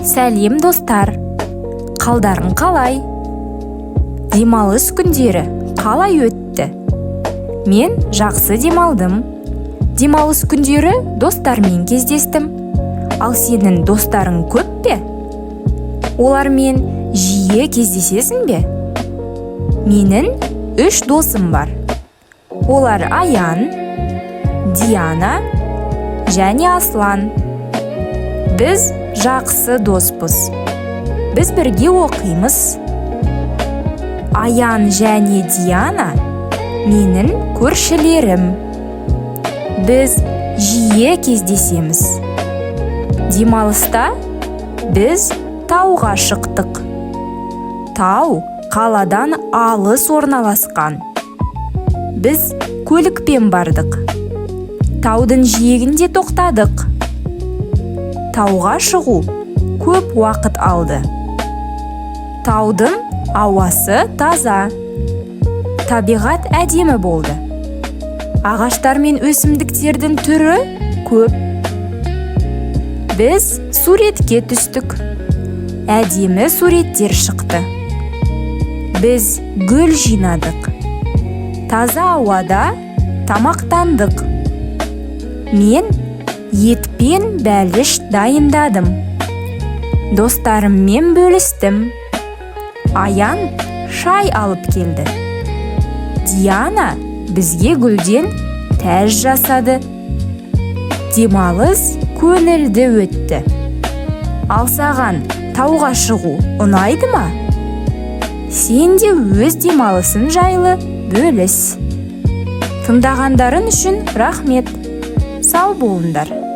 Сәлем достар, қалдарың қалай? Демалыс күндері қалай өтті? Мен жақсы демалдым. Демалыс күндері достармен кездестім. Ал сенің достарың көп пе? Олармен жиі кездесесің бе? Менің 3 досым бар. Олар Аян, Диана және Аслан. Біз жақсы доспыз. Біз бірге оқимыз. Аян және Диана менің көршілерім. Біз жиі кездесеміз. Демалыста біз тауға шықтық. Тау қаладан алыс орналасқан. Біз көлікпен бардық. Таудың жиегінде тоқтадық. Тауға шығу көп уақыт алды. Таудың ауасы таза. Табиғат әдемі болды. Ағаштар мен өсімдіктердің түрі көп. Біз суретке түстік. Әдемі суреттер шықты. Біз гүл жинадық. Таза ауада тамақтандық. Мен ет пен бәліш дайындадым. Достарыммен бөлістім. Аян шай алып келді. Диана бізге гүлден тәж жасады. Демалыс көңілді өтті. Ал саған тауға шығу ұнайды ма? Сен де өз демалысың жайлы бөліс. Тыңдағандарың үшін рахмет. Сау болыңдар.